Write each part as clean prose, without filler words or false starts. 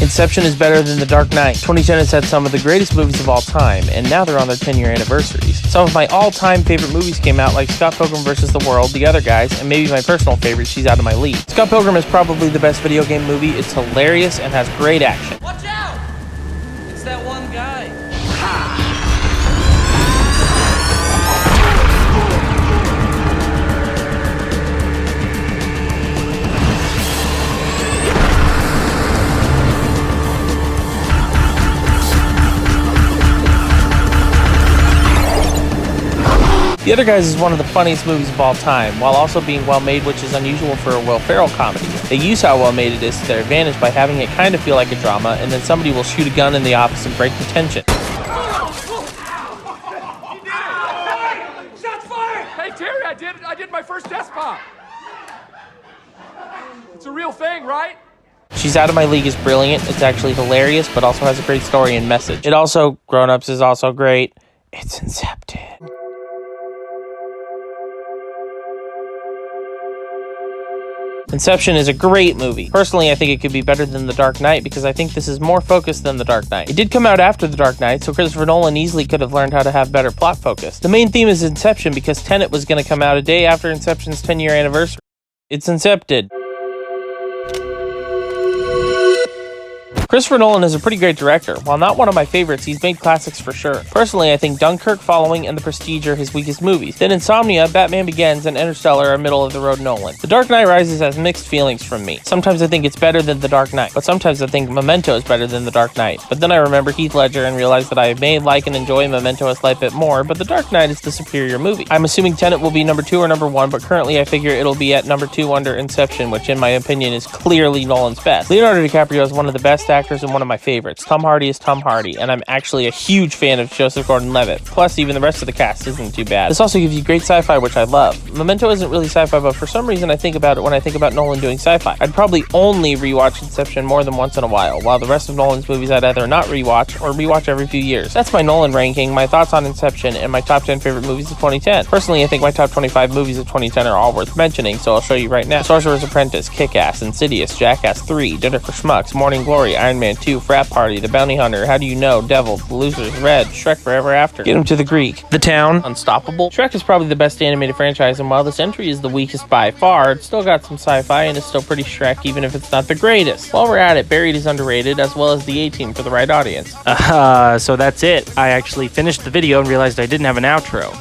Inception is better than The Dark Knight. 2010 has had some of the greatest movies of all time, and now they're on their 10-year anniversaries. Some of my all-time favorite movies came out, like Scott Pilgrim vs. the World, The Other Guys, and maybe my personal favorite, She's Out of My League. Scott Pilgrim is probably the best video game movie. It's hilarious and has great action. Watch out! It's that one guy. The Other Guys is one of the funniest movies of all time, while also being well-made, which is unusual for a Will Ferrell comedy. They use how well-made it is to their advantage by having it kind of feel like a drama, and then somebody will shoot a gun in the office and break the tension. Shots fired! Hey, Terry, I did my first desk pop. It's a real thing, right? She's Out of My League is brilliant. It's actually hilarious, but also has a great story and message. It also, Grown Ups is also great. It's Inception. Inception is a great movie. Personally, I think it could be better than The Dark Knight because I think this is more focused than The Dark Knight. It did come out after The Dark Knight, so Christopher Nolan easily could have learned how to have better plot focus. The main theme is Inception because Tenet was going to come out a day after Inception's 10-year anniversary. It's Incepted. Christopher Nolan is a pretty great director. While not one of my favorites, he's made classics for sure. Personally, I think Dunkirk, Following, and The Prestige are his weakest movies. Then Insomnia, Batman Begins, and Interstellar are middle-of-the-road Nolan. The Dark Knight Rises has mixed feelings from me. Sometimes I think it's better than The Dark Knight, but sometimes I think Memento is better than The Dark Knight. But then I remember Heath Ledger and realize that I may like and enjoy Memento a slight bit more, but The Dark Knight is the superior movie. I'm assuming Tenet will be number 2 or number 1, but currently I figure it'll be at number 2 under Inception, which in my opinion is clearly Nolan's best. Leonardo DiCaprio is one of the best actors and one of my favorites. Tom Hardy is Tom Hardy, and I'm actually a huge fan of Joseph Gordon-Levitt. Plus, even the rest of the cast isn't too bad. This also gives you great sci-fi, which I love. Memento isn't really sci-fi, but for some reason I think about it when I think about Nolan doing sci-fi. I'd probably only rewatch Inception more than once in a while the rest of Nolan's movies I'd either not rewatch or rewatch every few years. That's my Nolan ranking, my thoughts on Inception, and my top 10 favorite movies of 2010. Personally, I think my top 25 movies of 2010 are all worth mentioning, so I'll show you right now. Sorcerer's Apprentice, Kick-Ass, Insidious, Jackass 3, Dinner for Schmucks, Morning Glory, Iron Man 2, Frat Party, The Bounty Hunter, How Do You Know, Devil, The Losers, Red, Shrek Forever After, Get Him to the Greek, The Town, Unstoppable. Shrek is probably the best animated franchise, and while this entry is the weakest by far, it's still got some sci-fi and is still pretty Shrek even if it's not the greatest. While we're at it, Buried is underrated, as well as The A-Team for the right audience. So that's it. I actually finished the video and realized I didn't have an outro.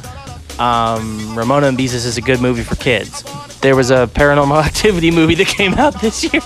Ramona and Beezus is a good movie for kids. There was a Paranormal Activity movie that came out this year.